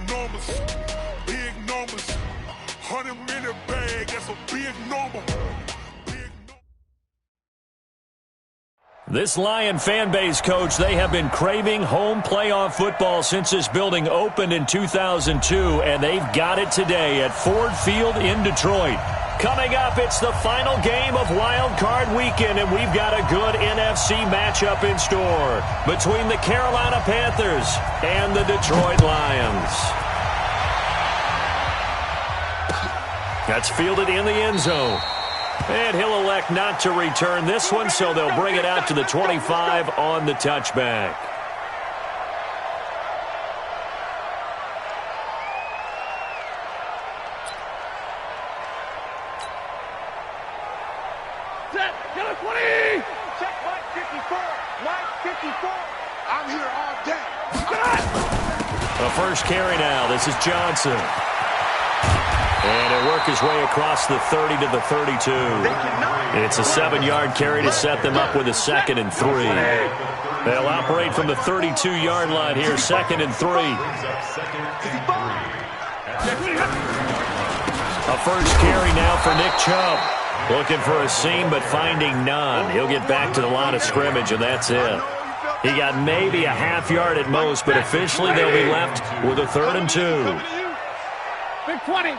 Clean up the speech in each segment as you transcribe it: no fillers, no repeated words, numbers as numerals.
numbers, big numbers. 100-minute bag, that's a big number. This Lion fan base, Coach, they have been craving home playoff football since this building opened in 2002, and they've got it today at Ford Field in Detroit. Coming up, it's the final game of Wild Card Weekend, and we've got a good NFC matchup in store between the Carolina Panthers and the Detroit Lions. That's fielded in the end zone. And he'll elect not to return this one, so they'll bring it out to the 25 on the touchback. Set, get a 20! Check Mike 54, Mike 54. I'm here all day. The first carry now. This is Ch0zen. And he'll work his way across the 30 to the 32. It's a 7-yard carry to set them up with a 2nd and 3. They'll operate from the 32-yard line here, 2nd and 3. A first carry now for Nick Chubb. Looking for a seam, but finding none. He'll get back to the line of scrimmage, and that's it. He got maybe a half yard at most, but officially they'll be left with a 3rd and 2. Big 20.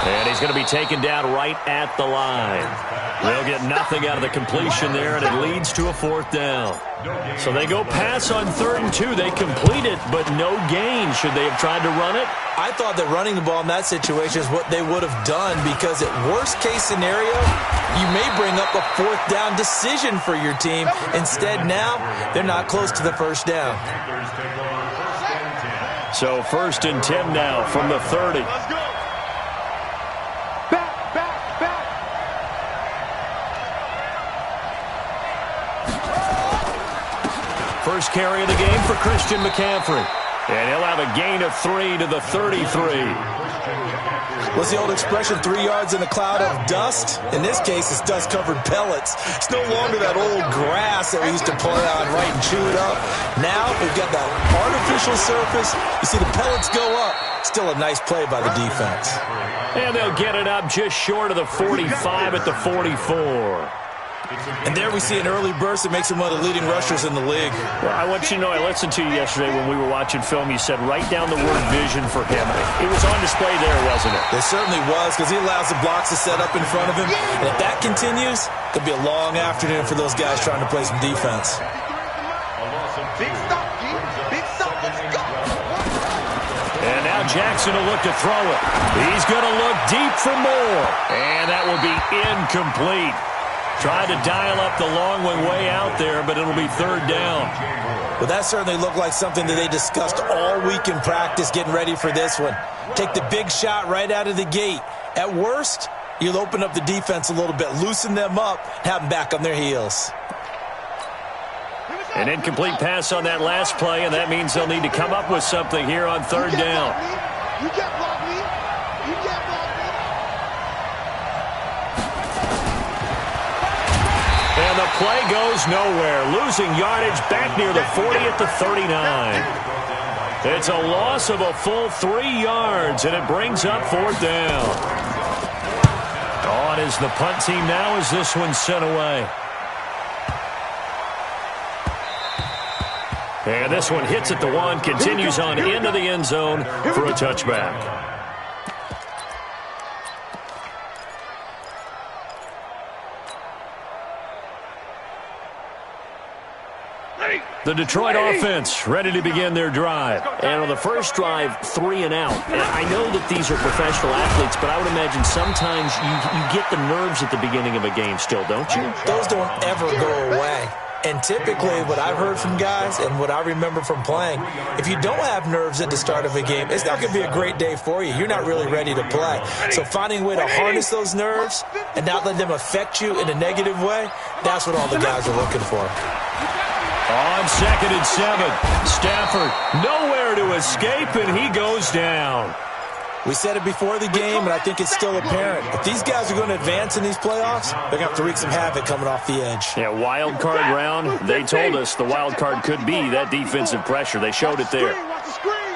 And he's going to be taken down right at the line. They'll get nothing out of the completion there, and it leads to a 4th down. So they go pass on 3rd and 2. They complete it, but no gain. Should they have tried to run it? I thought that running the ball in that situation is what they would have done, because at worst case scenario, you may bring up a 4th down decision for your team. Instead, now, they're not close to the 1st down. So 1st and 10 now from the 30. Let's go. Back. First carry of the game for Christian McCaffrey. And he'll have a gain of 3 to the 33. What's the old expression, 3 yards in a cloud of dust? In this case, it's dust-covered pellets. It's no longer that old grass that we used to play on, right, and chew it up. Now we've got that artificial surface. You see the pellets go up. Still a nice play by the defense. And they'll get it up just short of the 45 at the 44. And there we see an early burst that makes him one of the leading rushers in the league. Well, I want you to know, I listened to you yesterday when we were watching film. You said write down the word vision for him. It was on display there, wasn't it? It certainly was, because he allows the blocks to set up in front of him. And if that continues, it'll be a long afternoon for those guys trying to play some defense. Big stop, G. Big stop. Let's go. And now Jackson will look to throw it. He's going to look deep for more. And that will be incomplete. Tried to dial up the long one way out there, but it'll be 3rd down. Well, that certainly looked like something that they discussed all week in practice, getting ready for this one. Take the big shot right out of the gate. At worst, you'll open up the defense a little bit, loosen them up, have them back on their heels. An incomplete pass on that last play, and that means they'll need to come up with something here on 3rd down. You can't block me. You can't block me. And the play goes nowhere, losing yardage back near the 40 at the 39. It's a loss of a full 3 yards, and it brings up 4th down. On is the punt team now as this one's sent away. And this one hits at the 1, continues on into the end zone for a touchback. The Detroit offense ready to begin their drive. And on the first drive, 3 and out. And I know that these are professional athletes, but I would imagine sometimes you get the nerves at the beginning of a game still, don't you? Those don't ever go away. And typically what I've heard from guys and what I remember from playing, if you don't have nerves at the start of a game, it's not going to be a great day for you. You're not really ready to play. So finding a way to harness those nerves and not let them affect you in a negative way, that's what all the guys are looking for. On 2nd and 7, Stafford nowhere to escape, and he goes down. We said it before the game, and I think it's still apparent. If these guys are going to advance in these playoffs, they're going to have to wreak some havoc coming off the edge. Yeah, wild card round. They told us the wild card could be that defensive pressure. They showed it there. Watch the screen.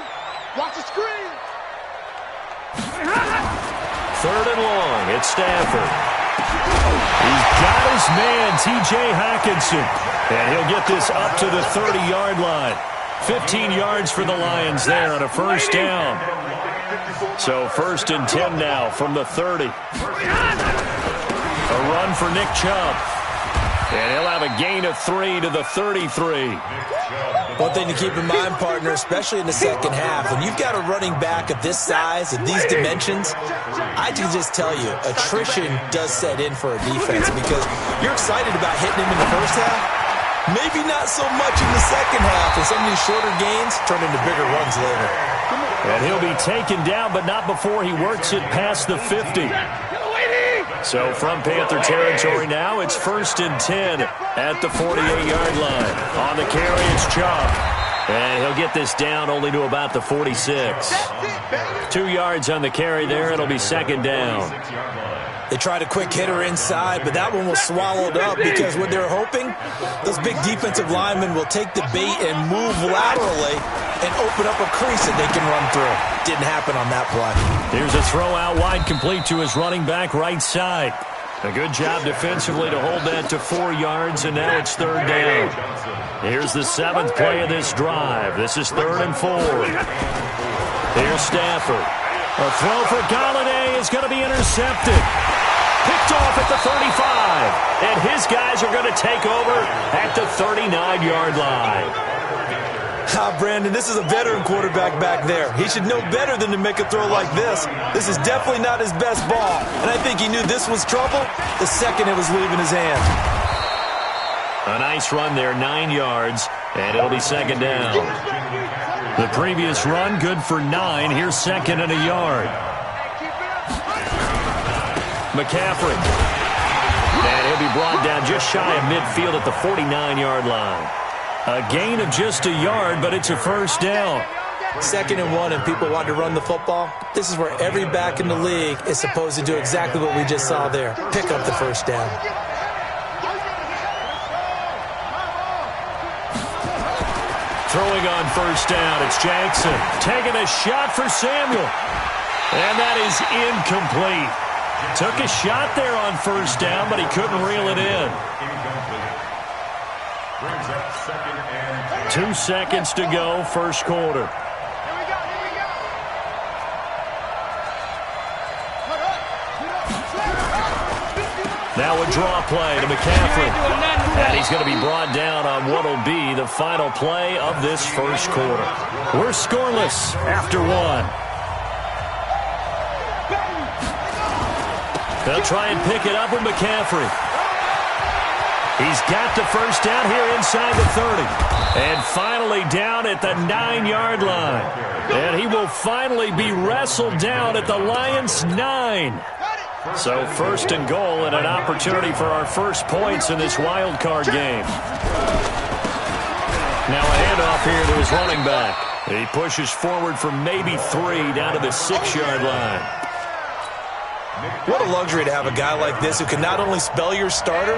Watch the screen. Third and long. It's Stafford. He's got his man, T.J. Hockenson. And he'll get this up to the 30-yard line. 15 yards for the Lions there on a first down. So 1st and 10 now from the 30. A run for Nick Chubb. And he'll have a gain of 3 to the 33. One thing to keep in mind, partner, especially in the second half, when you've got a running back of this size, of these dimensions, I can just tell you, attrition does set in for a defense because you're excited about hitting him in the first half. Maybe not so much in the second half, and some of these shorter gains turn into bigger runs later. And he'll be taken down, but not before he works it past the 50. So from Panther territory now, it's 1st and 10 at the 48-yard line. On the carry, it's Chubb. And he'll get this down only to about the 46. 2 yards on the carry there. It'll be 2nd down. They tried a quick hitter inside, but that one was swallowed up because what they're hoping, those big defensive linemen will take the bait and move laterally and open up a crease that they can run through. Didn't happen on that play. Here's a throw out wide, complete to his running back right side. A good job defensively to hold that to 4 yards, and now it's 3rd down. Here's the 7th play of this drive. This is 3rd and 4. Here's Stafford. A throw for Galladay is going to be intercepted. Picked off at the 35. And his guys are going to take over at the 39-yard line. Brandon, this is a veteran quarterback back there. He should know better than to make a throw like this. This is definitely not his best ball. And I think he knew this was trouble the second it was leaving his hand. A nice run there, 9 yards, and it'll be 2nd down. The previous run, good for 9. Here's 2nd and a yard. McCaffrey. And he'll be brought down just shy of midfield at the 49-yard line. A gain of just a yard, but it's a 1st down. 2nd and 1, and people want to run the football. This is where every back in the league is supposed to do exactly what we just saw there. Pick up the 1st down. Throwing on 1st down, it's Jackson. Taking a shot for Samuel. And that is incomplete. Took a shot there on 1st down, but he couldn't reel it in. 2 seconds to go, 1st quarter. Now a draw play to McCaffrey. And he's going to be brought down on what will be the final play of this 1st quarter. We're scoreless after 1. They'll try and pick it up with McCaffrey. He's got the 1st down here inside the 30. And finally down at the 9-yard line. And he will finally be wrestled down at the Lions' 9. So 1st and goal and an opportunity for our first points in this wild card game. Now a handoff here to his running back. He pushes forward for maybe 3 down to the 6-yard line. What a luxury to have a guy like this who can not only spell your starter,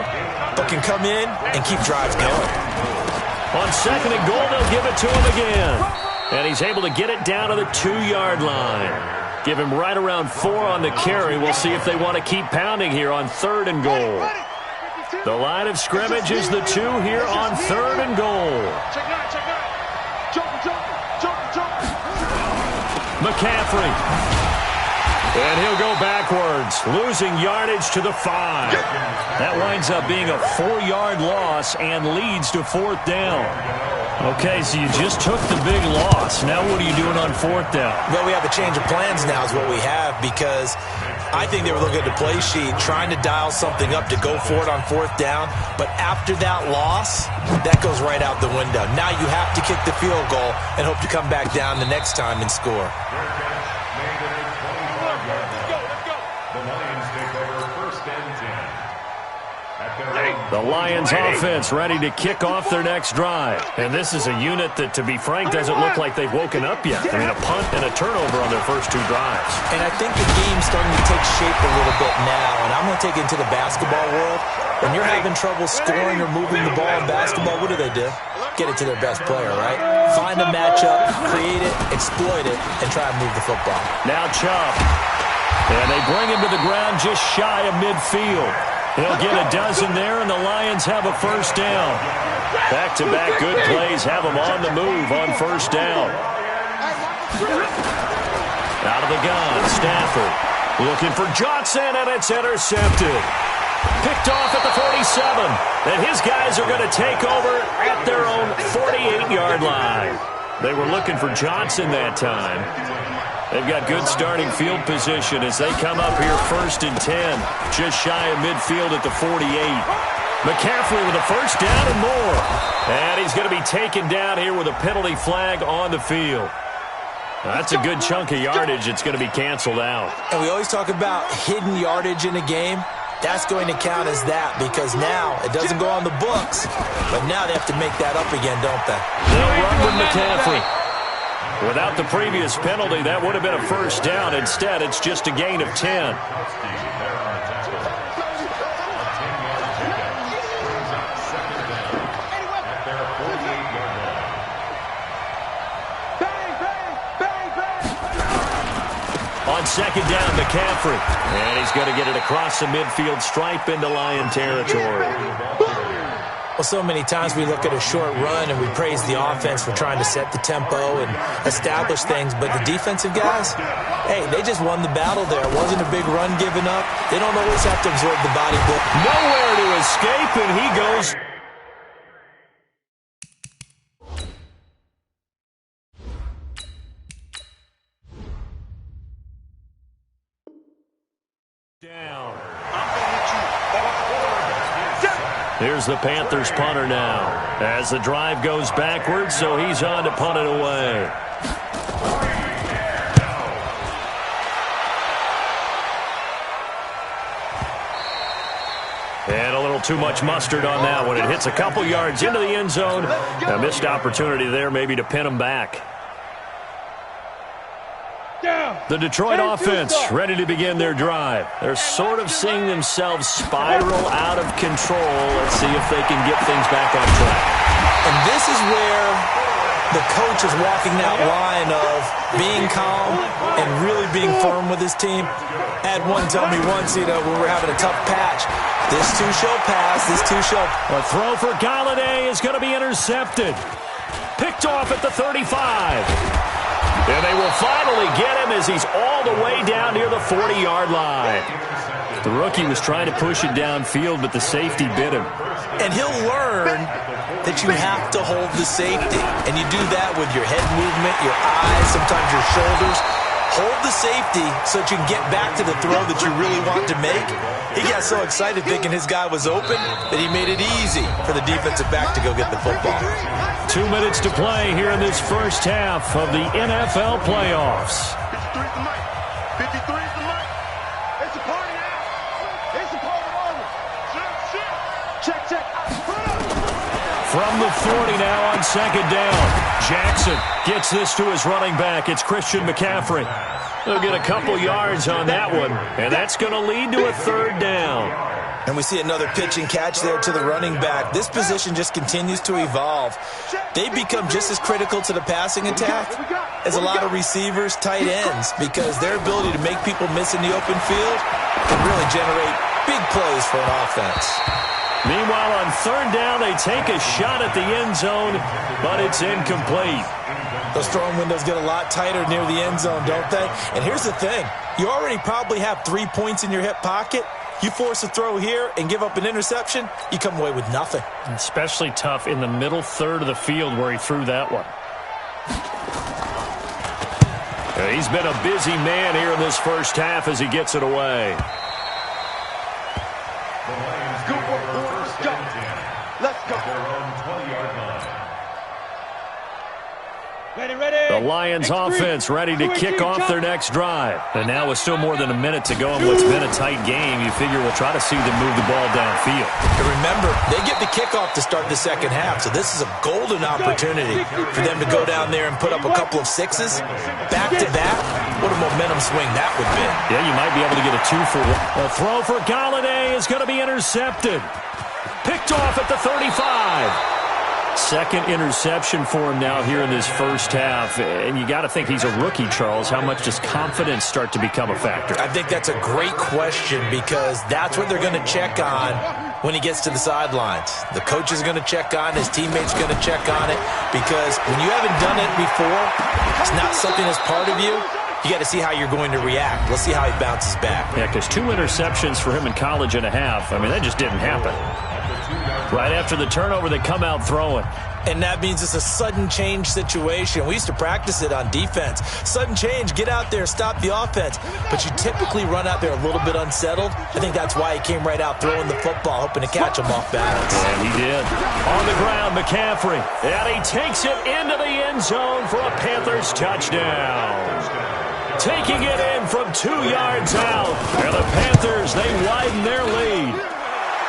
but can come in and keep drives going. On 2nd and goal, they'll give it to him again. And he's able to get it down to the 2-yard line. Give him right around 4 on the carry. We'll see if they want to keep pounding here on 3rd and goal. The line of scrimmage is the 2 here on 3rd and goal. McCaffrey. And he'll go backwards, losing yardage to the 5. That winds up being a 4-yard loss and leads to 4th down. Okay, so you just took the big loss. Now what are you doing on 4th down? Well, we have a change of plans now is what we have because I think they were looking at the play sheet, trying to dial something up to go for it on 4th down. But after that loss, that goes right out the window. Now you have to kick the field goal and hope to come back down the next time and score. The Lions take over 1st and 10 at their own The Lions offense ready to kick off their next drive. And this is a unit that, to be frank, doesn't look like they've woken up yet. I mean, a punt and a turnover on their first 2 drives. And I think the game's starting to take shape a little bit now. And I'm going to take it into the basketball world. When you're having trouble scoring or moving the ball in basketball, what do? Get it to their best player, right? Find a matchup, create it, exploit it, and try and move the football. Now Chubb. And they bring him to the ground just shy of midfield. He'll get a dozen there, and the Lions have a first down. Back-to-back good plays have them on the move on first down. Out of the gun, Stafford looking for Johnson, and it's intercepted. Picked off at the 47, and his guys are going to take over at their own 48-yard line. They were looking for Johnson that time. They've got good starting field position as they come up here 1st and 10, just shy of midfield at the 48. McCaffrey with a first down and more. And he's going to be taken down here with a penalty flag on the field. That's a good chunk of yardage. It's going to be canceled out. And we always talk about hidden yardage in a game. That's going to count as that because now it doesn't go on the books, but now they have to make that up again, don't they? They'll run with McCaffrey. Without the previous penalty, that would have been a first down. Instead, it's just a gain of 10. On second down, McCaffrey. And he's going to get it across the midfield stripe into Lion territory. Well, so many times we look at a short run and we praise the offense for trying to set the tempo and establish things, but the defensive guys, hey, they just won the battle there. It wasn't a big run given up. They don't always have to absorb the body blow. Nowhere to escape, and he goes down. Here's the Panthers punter now as the drive goes backwards, so he's on to punt it away. And a little too much mustard on that one. It hits a couple yards into the end zone. A missed opportunity there maybe to pin him back. The Detroit offense ready to begin their drive. They're sort of seeing themselves spiral out of control. Let's see if they can get things back on track. And this is where the coach is walking that line of being calm and really being firm with his team. I had one tell me once, when we were having a tough patch, this too shall pass, this too shall. A throw for Galladay is going to be intercepted. Picked off at the 35. And they will finally get him as he's all the way down near the 40-yard line. The rookie was trying to push it downfield, but the safety bit him. And he'll learn that you have to hold the safety. And you do that with your head movement, your eyes, sometimes your shoulders. Hold the safety so that you can get back to the throw that you really want to make. He got so excited thinking his guy was open that he made it easy for the defensive back to go get the football. 2 minutes to play here in this first half of the NFL playoffs. 53 is the mic. It's a party now. It's a party over. Check. From the 40 now on second down. Jackson gets this to his running back. It's Christian McCaffrey. They'll get a couple yards on that one, and that's going to lead to a third down. And we see another pitch and catch there to the running back. This position just continues to evolve. They become just as critical to the passing attack as a lot of receivers, tight ends, because their ability to make people miss in the open field can really generate big plays for an offense. Meanwhile, on third down, they take a shot at the end zone, but it's incomplete. Those throwing windows get a lot tighter near the end zone, don't they? And here's the thing. You already probably have 3 points in your hip pocket. You force a throw here and give up an interception, you come away with nothing. Especially tough in the middle third of the field where he threw that one. He's been a busy man here in this first half as he gets it away. The Lions offense ready to kick off their next drive. And now with still more than a minute to go in what's been a tight game, you figure we'll try to see them move the ball downfield. And remember, they get the kickoff to start the second half, so this is a golden opportunity for them to go down there and put up a couple of sixes back-to-back. What a momentum swing that would be. Yeah, you might be able to get a 2-for-1. A throw for Galladay is going to be intercepted. Picked off at the 35. Second interception for him now here in this first half. And you got to think he's a rookie, Charles. How much does confidence start to become a factor? I think that's a great question because that's what they're going to check on when he gets to the sidelines. The coach is going to check on, his teammates going to check on it, because when you haven't done it before, it's not something that's part of you. You got to see how you're going to react. Let's see how he bounces back. Yeah, because 2 interceptions for him in college and a half. I mean, that just didn't happen. Right after the turnover, they come out throwing. And that means it's a sudden change situation. We used to practice it on defense. Sudden change, get out there, stop the offense. But you typically run out there a little bit unsettled. I think that's why he came right out throwing the football, hoping to catch him off balance. And he did. On the ground, McCaffrey. And he takes it into the end zone for a Panthers touchdown. Taking it in from 2 yards out. And the Panthers, they widen their lead.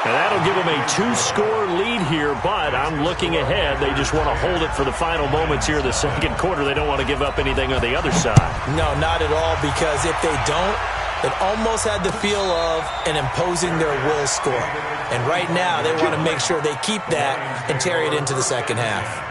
And that'll give them a 2-score lead here, but I'm looking ahead. They just want to hold it for the final moments here in the second quarter. They don't want to give up anything on the other side. No, not at all, because if they don't, it almost had the feel of an imposing their will score. And right now, they want to make sure they keep that and carry it into the second half.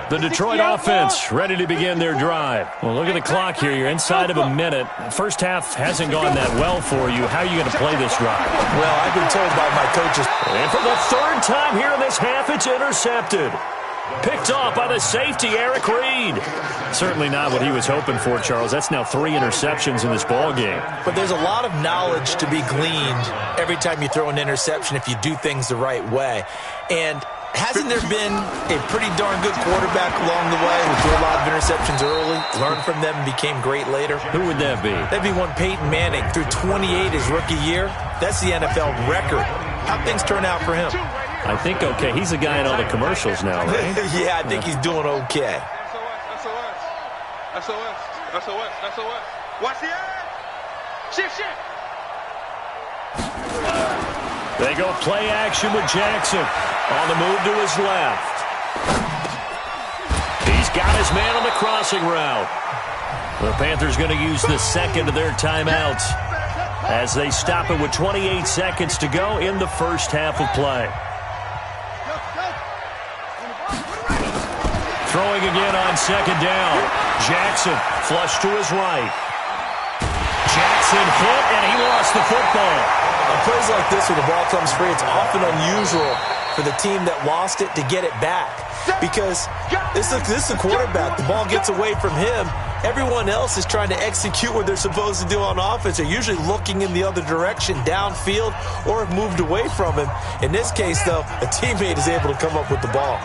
The Detroit offense ready to begin their drive. Well, look at the clock here. You're inside of a minute. First half hasn't gone that well for you. How are you going to play this drive? Well, I've been told by my coaches. And for the third time here in this half, it's intercepted. Picked off by the safety, Eric Reed. Certainly not what he was hoping for, Charles. That's now 3 interceptions in this ball game. But there's a lot of knowledge to be gleaned every time you throw an interception if you do things the right way. And hasn't there been a pretty darn good quarterback along the way who threw a lot of interceptions early, learned from them, and became great later? Who would that be? That'd be one Peyton Manning. Threw 28 his rookie year. That's the NFL record. How'd things turn out for him? I think okay. He's a guy in all the commercials now, right? Yeah, I think he's doing okay. SOS. Watch the eye. Shift. They go play action with Jackson. On the move to his left. He's got his man on the crossing route. The Panthers going to use the second of their timeouts as they stop it with 28 seconds to go in the first half of play. Throwing again on second down. Jackson flush to his right. Jackson hit, and he lost the football. On plays like this where the ball comes free, it's often unusual for the team that lost it to get it back. Because this is the quarterback. The ball gets away from him. Everyone else is trying to execute what they're supposed to do on offense. They're usually looking in the other direction, downfield, or have moved away from him. In this case, though, a teammate is able to come up with the ball.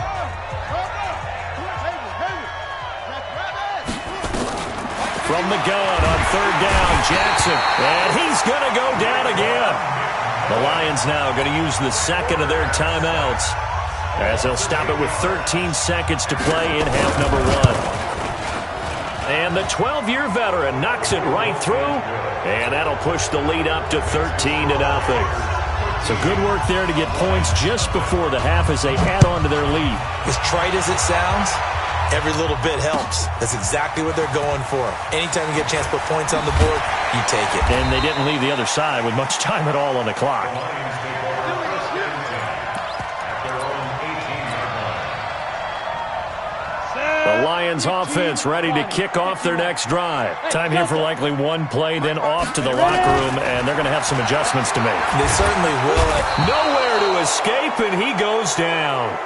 From the gun on third down, Jackson. And he's going to go down again. The Lions now going to use the second of their timeouts as they'll stop it with 13 seconds to play in half number 1. And the 12-year veteran knocks it right through, and that'll push the lead up to 13-0. So good work there to get points just before the half as they add on to their lead. As trite as it sounds, every little bit helps. That's exactly what they're going for. Anytime you get a chance to put points on the board, you take it. And they didn't leave the other side with much time at all on the clock. The Lions offense ready to kick off their next drive. Time here for likely one play, then off to the locker room, and they're going to have some adjustments to make. They certainly will. Nowhere to escape, and he goes down.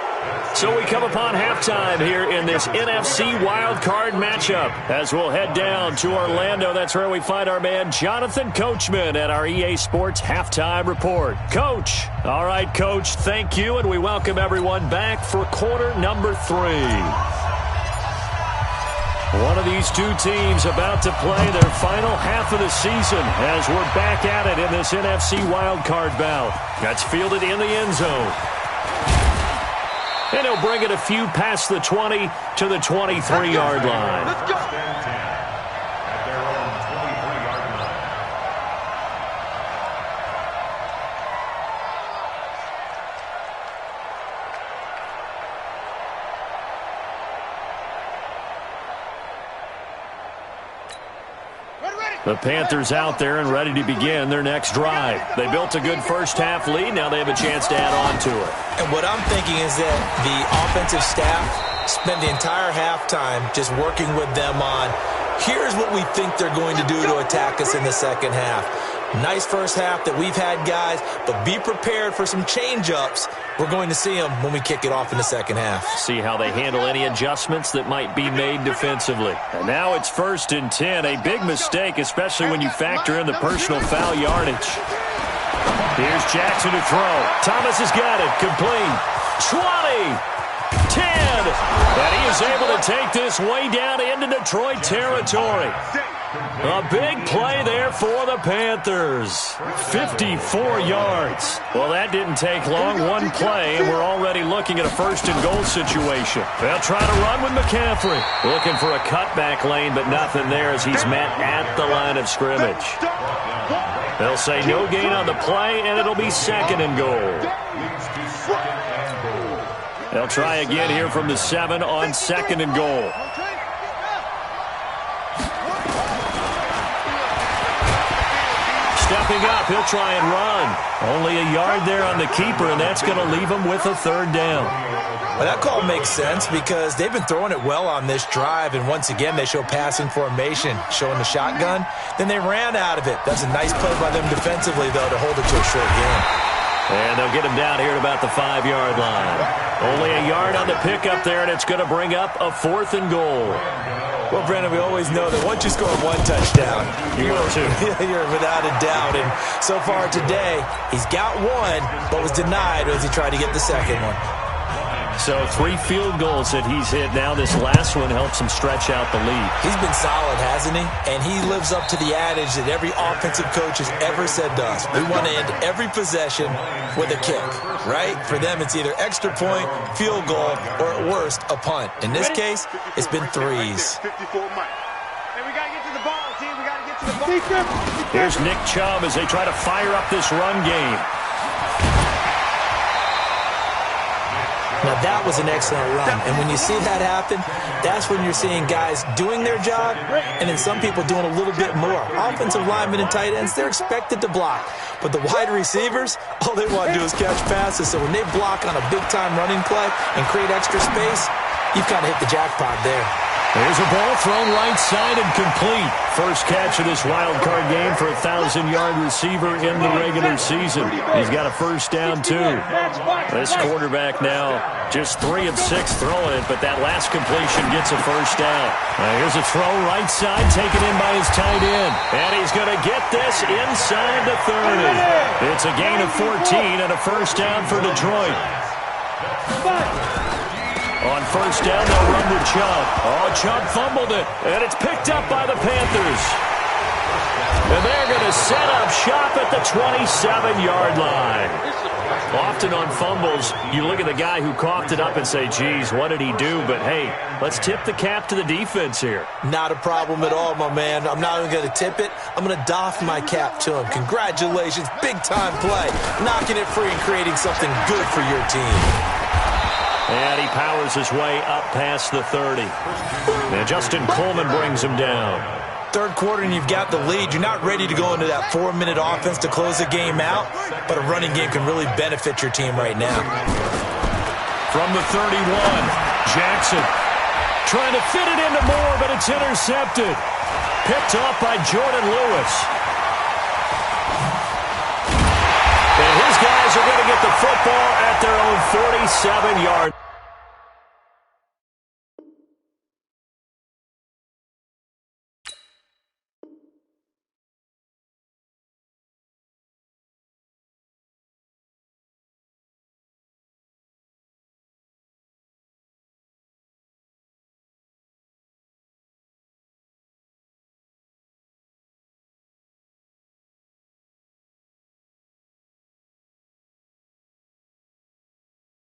So we come upon halftime here in this NFC wildcard matchup as we'll head down to Orlando. That's where we find our man Jonathan Coachman at our EA Sports Halftime Report. Coach. All right, Coach, thank you, and we welcome everyone back for quarter number 3. One of these two teams about to play their final half of the season as we're back at it in this NFC wildcard bout. That's fielded in the end zone. And he'll bring it a few past the 20 to the 23-yard line. Let's go. The Panthers out there and ready to begin their next drive. They built a good first-half lead. Now they have a chance to add on to it. And what I'm thinking is that the offensive staff spent the entire halftime just working with them on, here's what we think they're going to do to attack us in the second half. Nice first half that we've had, guys, but be prepared for some change-ups. We're going to see them when we kick it off in the second half. See how they handle any adjustments that might be made defensively. And now it's 1st and 10. A big mistake, especially when you factor in the personal foul yardage. Here's Jackson to throw. Thomas has got it. Complete. 20. 10. And he is able to take this way down into Detroit territory. A big play there for the Panthers. 54 yards. Well, that didn't take long. One play, and we're already looking at a 1st and goal situation. They'll try to run with McCaffrey. Looking for a cutback lane, but nothing there as he's met at the line of scrimmage. They'll say no gain on the play, and it'll be 2nd and goal. They'll try again here from the 7 on 2nd and goal. Stepping up, he'll try and run. Only a yard there on the keeper, and that's going to leave him with a 3rd down. Well, that call makes sense because they've been throwing it well on this drive, and once again, they show passing formation, showing the shotgun. Then they ran out of it. That's a nice play by them defensively, though, to hold it to a short game. And they'll get him down here at about the 5-yard line. Only a yard on the pickup there, and it's going to bring up a 4th and goal. Well, Brandon, we always know that once you score 1 touchdown, you're without a doubt. And so far today, he's got 1, but was denied as he tried to get the 2nd one. So 3 field goals that he's hit now. This last one helps him stretch out the lead. He's been solid, hasn't he? And he lives up to the adage that every offensive coach has ever said to us. We want to end every possession with a kick, right? For them, it's either extra point, field goal, or at worst, a punt. In this case, it's been 3s. Here's Nick Chubb as they try to fire up this run game. Now, that was an excellent run. And when you see that happen, that's when you're seeing guys doing their job and then some people doing a little bit more. Offensive linemen and tight ends, they're expected to block. But the wide receivers, all they want to do is catch passes. So when they block on a big-time running play and create extra space, you've kind of hit the jackpot there. There's a ball thrown right side and complete. First catch of this wild card game for a 1,000-yard receiver in the regular season. He's got a 1st down, too. This quarterback now just 3 of 6 throwing it, but that last completion gets a 1st down. Here's a throw right side taken in by his tight end. And he's going to get this inside the 30. It's a gain of 14 and a 1st down for Detroit. On 1st down, they'll run with Chubb. Oh, Chubb fumbled it, and it's picked up by the Panthers. And they're going to set up shop at the 27-yard line. Often on fumbles, you look at the guy who coughed it up and say, geez, what did he do? But, hey, let's tip the cap to the defense here. Not a problem at all, my man. I'm not even going to tip it. I'm going to doff my cap to him. Congratulations, big-time play. Knocking it free and creating something good for your team. And he powers his way up past the 30. And Justin Coleman brings him down. 3rd quarter and you've got the lead. You're not ready to go into that 4-minute offense to close the game out, but a running game can really benefit your team right now. From the 31, Jackson trying to fit it into Moore, but it's intercepted. Picked off by Jordan Lewis. And his guys are going to get the football at their own 47-yard.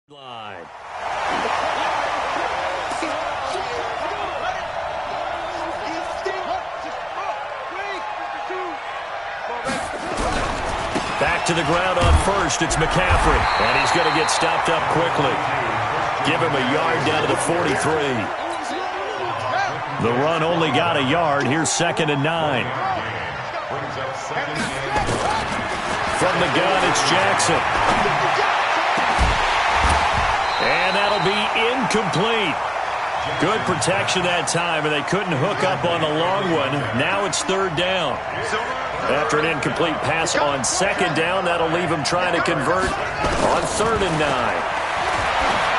Line. Back to the ground on first. It's McCaffrey. And he's going to get stopped up quickly. Give him a yard down to the 43. The run only got a yard. Here's 2nd and 9. From the gun, it's Jackson. And that'll be incomplete. Good protection that time, and they couldn't hook up on the long one. Now it's 3rd down. After an incomplete pass on 2nd down, that'll leave him trying to convert on 3rd and 9.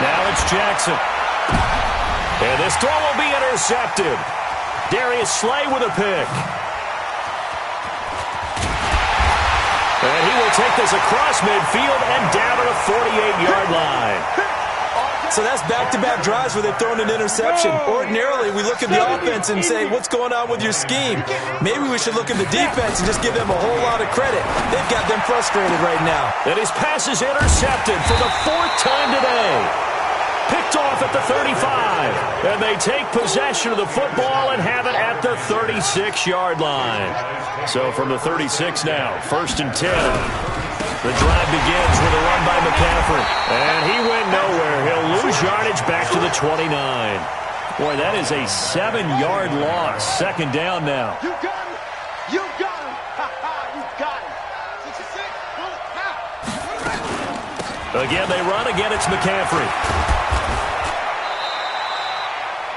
Now it's Jackson. And this throw will be intercepted. Darius Slay with a pick. And he will take this across midfield and down to the 48-yard line. So that's back-to-back drives where they've thrown an interception. Ordinarily, we look at the offense and say, what's going on with your scheme? Maybe we should look at the defense and just give them a whole lot of credit. They've got them frustrated right now. And his pass is intercepted for the 4th time today. Picked off at the 35. And they take possession of the football and have it at the 36-yard line. So from the 36 now, 1st and 10. The drive begins with a run by McCaffrey. And he went nowhere. He'll lose yardage back to the 29. Boy, that is a 7-yard loss. 2nd down now. You got him. You got him. You got him. Again, they run. Again, it's McCaffrey.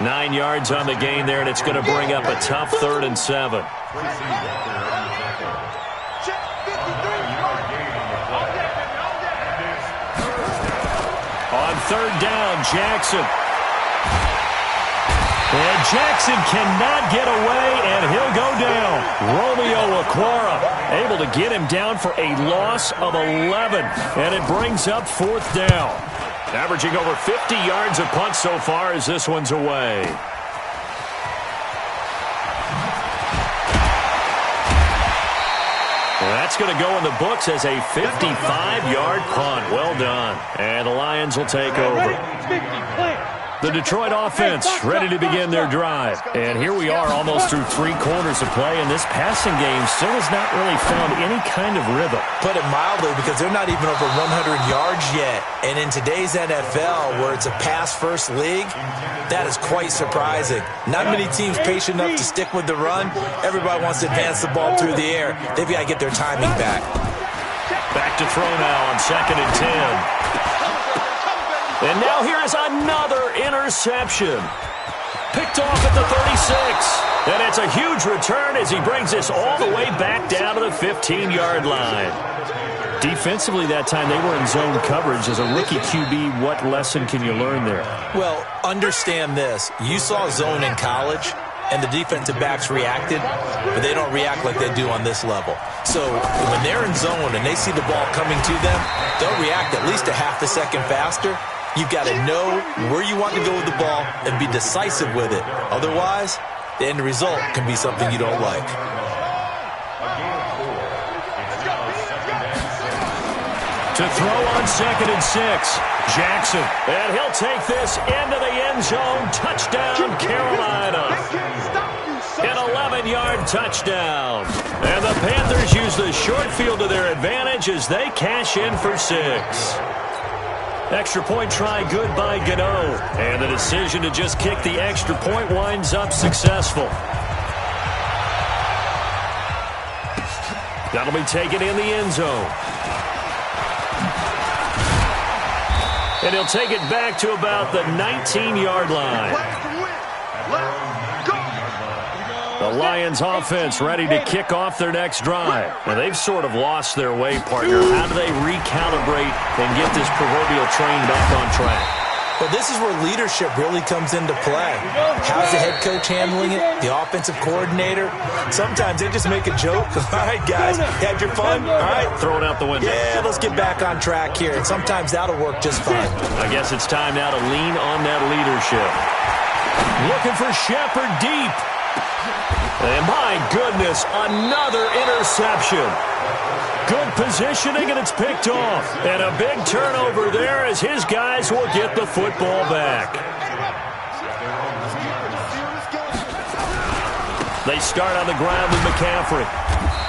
9 yards on the gain there, and it's going to bring up a tough 3rd and 7. On 3rd down, Jackson. And Jackson cannot get away, and he'll go down. Romeo Okwara able to get him down for a loss of 11. And it brings up 4th down. Averaging over 50 yards a punt so far as this one's away. That's going to go in the books as a 55-yard punt. Well done. And the Lions will take over. The Detroit offense ready to begin their drive. And here we are almost through 3 quarters of play, and this passing game still has not really found any kind of rhythm. Put it mildly, because they're not even over 100 yards yet. And in today's NFL, where it's a pass-first league, that is quite surprising. Not many teams patient enough to stick with the run. Everybody wants to advance the ball through the air. They've got to get their timing back. Back to throw now on 2nd and 10. And now here is another interception. Picked off at the 36. And it's a huge return as he brings this all the way back down to the 15-yard line. Defensively that time, they were in zone coverage. As a rookie QB, what lesson can you learn there? Well, understand this. You saw zone in college, and the defensive backs reacted, but they don't react like they do on this level. So when they're in zone and they see the ball coming to them, they'll react at least a half a second faster. You've got to know where you want to go with the ball and be decisive with it. Otherwise, the end result can be something you don't like. To throw on 2nd and 6, Jackson. And he'll take this into the end zone. Touchdown, Carolina. An 11-yard touchdown. And the Panthers use the short field to their advantage as they cash in for 6. Extra point try good by Gano. And the decision to just kick the extra point winds up successful. That'll be taken in the end zone. And he'll take it back to about the 19-yard line. The Lions offense ready to kick off their next drive. Now, they've sort of lost their way, partner. How do they recalibrate and get this proverbial train back on track? Well, this is where leadership really comes into play. How's the head coach handling it? The offensive coordinator? Sometimes they just make a joke. All right, guys, had your fun? All right. Throw it out the window. Yeah, let's get back on track here. And sometimes that'll work just fine. I guess it's time now to lean on that leadership. Looking for Shepard deep. And my goodness, another interception. Good positioning, and it's picked off. And a big turnover there as his guys will get the football back. They start on the ground with McCaffrey.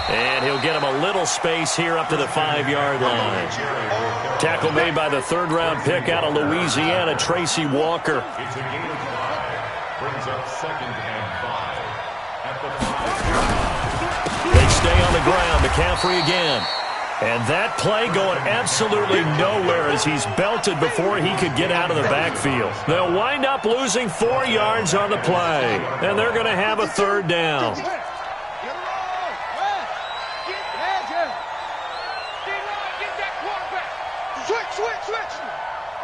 And he'll get him a little space here up to the 5-yard line. Tackle made by the third-round pick out of Louisiana, Tracy Walker. Brings up 2nd and 5 at the 5. They stay on the ground. McCaffrey again. And that play going absolutely nowhere as he's belted before he could get out of the backfield. They'll wind up losing 4 yards on the play. And they're going to have a third down. Switch.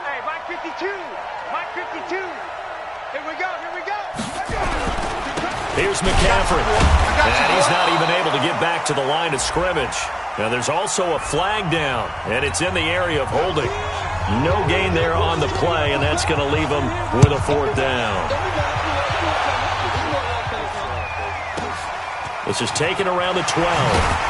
Hey, Mike 52. Here we go. Here's McCaffrey. And he's not even able to get back to the line of scrimmage. Now there's also a flag down, and it's in the area of holding. No gain there on the play, and that's going to leave him with a 4th down. This is taken around the 12.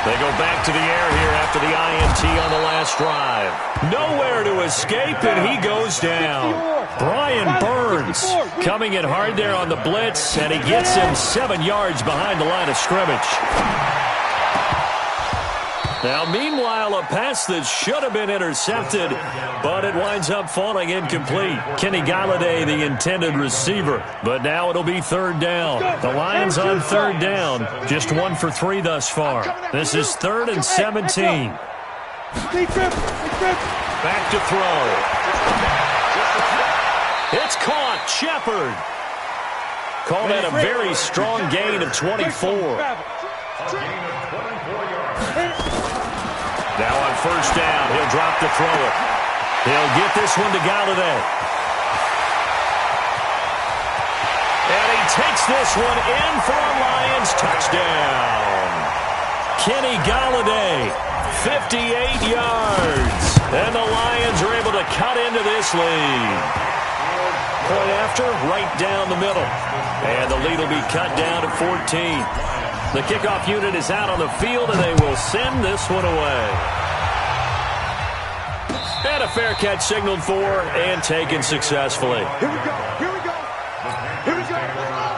They go back to the air here after the INT on the last drive. Nowhere to escape, and he goes down. Brian Burns coming in hard there on the blitz, and he gets him 7 yards behind the line of scrimmage. Now, meanwhile, a pass that should have been intercepted, but it winds up falling incomplete. Kenny Galladay, the intended receiver, but now it'll be 3rd down. The Lions on 3rd down, just 1 for 3 thus far. This is 3rd and 17. Back to throw. It's caught. Shepard. Call that a very strong gain of 24. Now on 1st down, he'll drop to throw it. He'll get this one to Galladay. And he takes this one in for a Lions touchdown. Kenny Galladay, 58 yards. And the Lions are able to cut into this lead. Point after, right down the middle. And the lead will be cut down to 14. The kickoff unit is out on the field, and they will send this one away. And a fair catch signaled for and taken successfully. Here we go.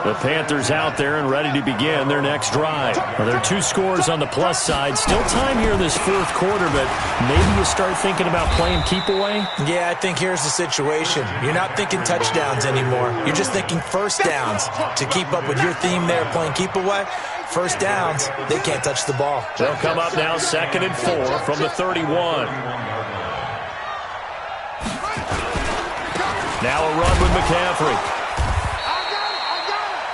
The Panthers out there and ready to begin their next drive. Well, there are 2 scores on the plus side. Still time here in this 4th quarter, but maybe you start thinking about playing keep away? Yeah, I think here's the situation. You're not thinking touchdowns anymore. You're just thinking 1st downs. To keep up with your theme there, playing keep away, 1st downs, they can't touch the ball. They'll come up now 2nd and 4 from the 31. Now a run with McCaffrey.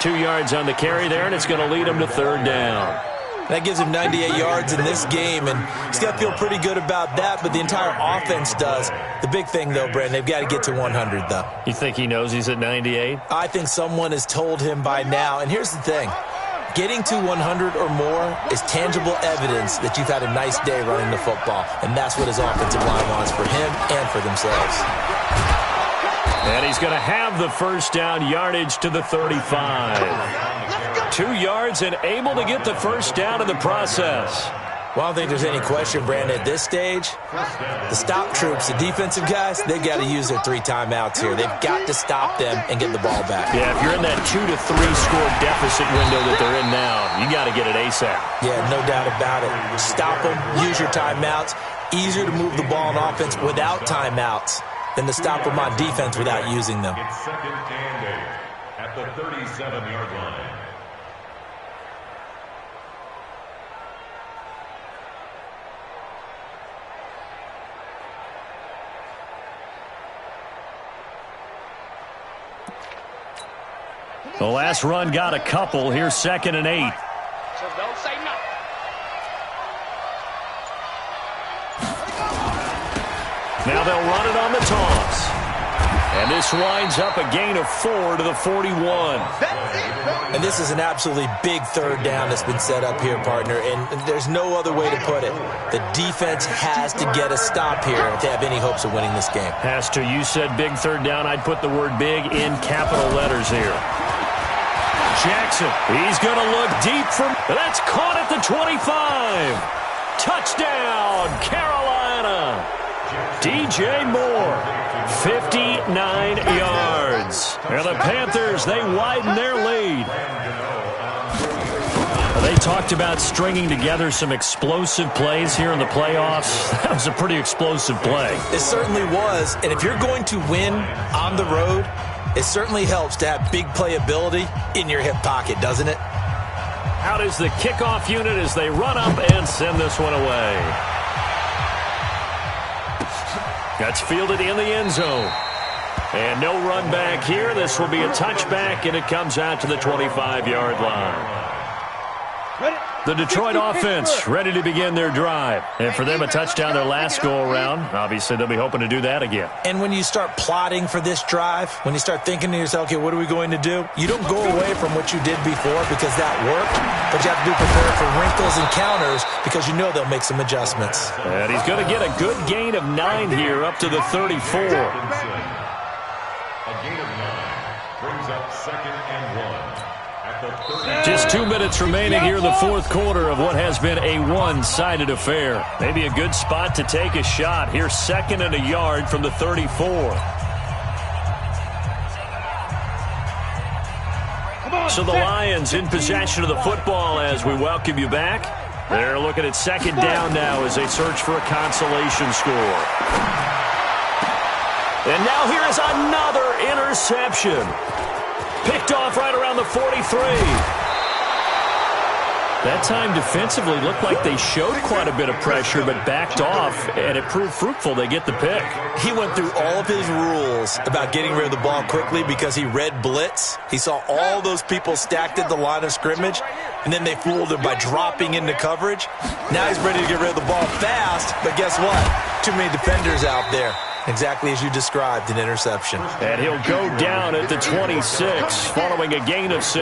2 yards on the carry there, and it's going to lead him to 3rd down. That gives him 98 yards in this game, and he's got to feel pretty good about that, but the entire offense does. The big thing, though, Brandon, they've got to get to 100, though. You think he knows he's at 98? I think someone has told him by now, and here's the thing. Getting to 100 or more is tangible evidence that you've had a nice day running the football, and that's what his offensive line wants for him and for themselves. And he's going to have the 1st down, yardage to the 35. 2 yards and able to get the 1st down in the process. Well, I don't think there's any question, Brandon, at this stage, the stop troops, the defensive guys, they've got to use their 3 timeouts here. They've got to stop them and get the ball back. Yeah, if you're in that 2 to 3 score deficit window that they're in now, you got to get it ASAP. Yeah, no doubt about it. Stop them, use your timeouts. Easier to move the ball on offense without timeouts than to stop them on defense without using them. It's 2nd and 8 at the 37-yard line. The last run got a couple. Here's 2nd and 8. So don't say nothing. Now they'll run it on the toss. And this winds up a gain of 4 to the 41. And this is an absolutely big third down that's been set up here, partner, and there's no other way to put it. The defense has to get a stop here if they have any hopes of winning this game. Has to. You said big third down. I'd put the word big in capital letters here. Jackson, he's going to look deep from... That's caught at the 25. Touchdown, Carolina. DJ Moore, 59 yards. And the Panthers, they widen their lead. They talked about stringing together some explosive plays here in the playoffs. That was a pretty explosive play. It certainly was. And if you're going to win on the road, it certainly helps to have big playability in your hip pocket, doesn't it? Out is the kickoff unit as they run up and send this one away. That's fielded in the end zone. And no run back here. This will be a touchback, and it comes out to the 25-yard line. The Detroit offense ready to begin their drive. And for them, a touchdown their last go-around. Obviously, they'll be hoping to do that again. And when you start plotting for this drive, when you start thinking to yourself, okay, what are we going to do? You don't go away from what you did before because that worked, but you have to be prepared for wrinkles and counters because you know they'll make some adjustments. And he's going to get a good gain of 9 here up to the 34. A gain of 9 brings up 2nd and 1. Just 2 minutes remaining here in the fourth quarter of what has been a one-sided affair. Maybe a good spot to take a shot. Here's 2nd and a yard from the 34. So the Lions in possession of the football as we welcome you back. They're looking at 2nd down now as they search for a consolation score. And now here is another interception. Picked off right around the 43. That time defensively looked like they showed quite a bit of pressure but backed off, and it proved fruitful. They get the pick. He went through all of his rules about getting rid of the ball quickly because he read blitz. He saw all those people stacked at the line of scrimmage, and then they fooled him by dropping into coverage. Now he's ready to get rid of the ball fast, but guess what? Too many defenders out there. Exactly as you described, an interception. And he'll go down at the 26, following a gain of 6.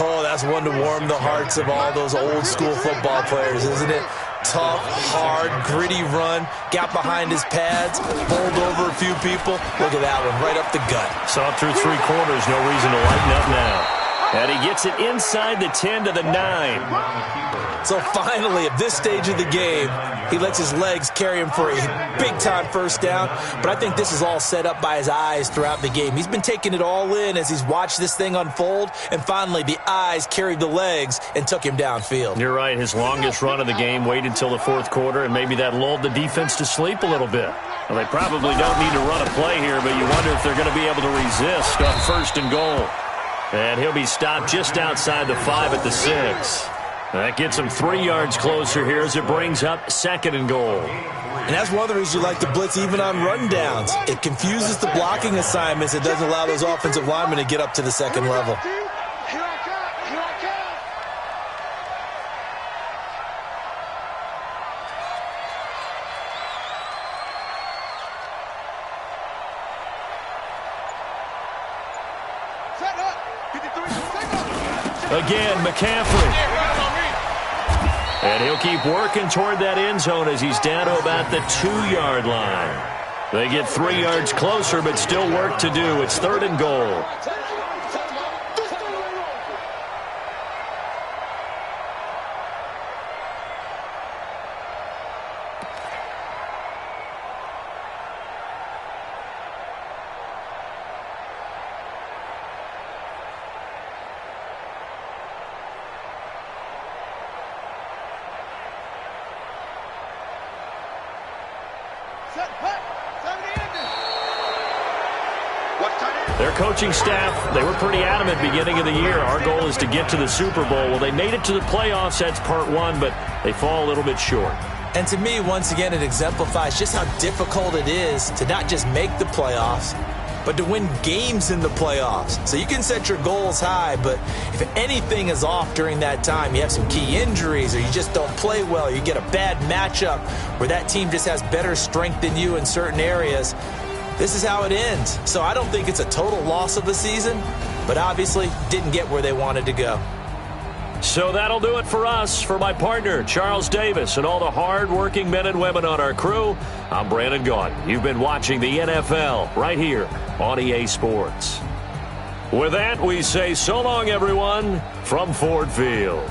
Oh, that's one to warm the hearts of all those old school football players, isn't it? Tough, hard, gritty run, got behind his pads, bowled over a few people. Look at that one, right up the gut. Saw through 3 quarters, no reason to lighten up now. And he gets it inside the 10 to the 9. So finally, at this stage of the game, he lets his legs carry him for a big-time first down. But I think this is all set up by his eyes throughout the game. He's been taking it all in as he's watched this thing unfold. And finally, the eyes carried the legs and took him downfield. You're right. His longest run of the game waited until the fourth quarter, and maybe that lulled the defense to sleep a little bit. Well, they probably don't need to run a play here, but you wonder if they're going to be able to resist on 1st and goal. And he'll be stopped just outside the 5 at the 6. That gets him 3 yards closer here as it brings up 2nd and goal. And that's one of the reasons you like to blitz even on rundowns. It confuses the blocking assignments. It doesn't allow those offensive linemen to get up to the 2nd level. Again, McCaffrey. And he'll keep working toward that end zone as he's down to about the 2-yard line. They get 3 yards closer, but still work to do. It's 3rd and goal. Their coaching staff, they were pretty adamant beginning of the year. Our goal is to get to the Super Bowl. Well, they made it to the playoffs. That's part 1, but they fall a little bit short. And to me, once again, it exemplifies just how difficult it is to not just make the playoffs, but to win games in the playoffs. So you can set your goals high, but if anything is off during that time, you have some key injuries or you just don't play well, you get a bad matchup where that team just has better strength than you in certain areas, this is how it ends. So I don't think it's a total loss of a season, but obviously didn't get where they wanted to go. So that'll do it for us. For my partner, Charles Davis, and all the hard-working men and women on our crew, I'm Brandon Gaudin. You've been watching the NFL right here on EA Sports. With that, we say so long, everyone, from Ford Field.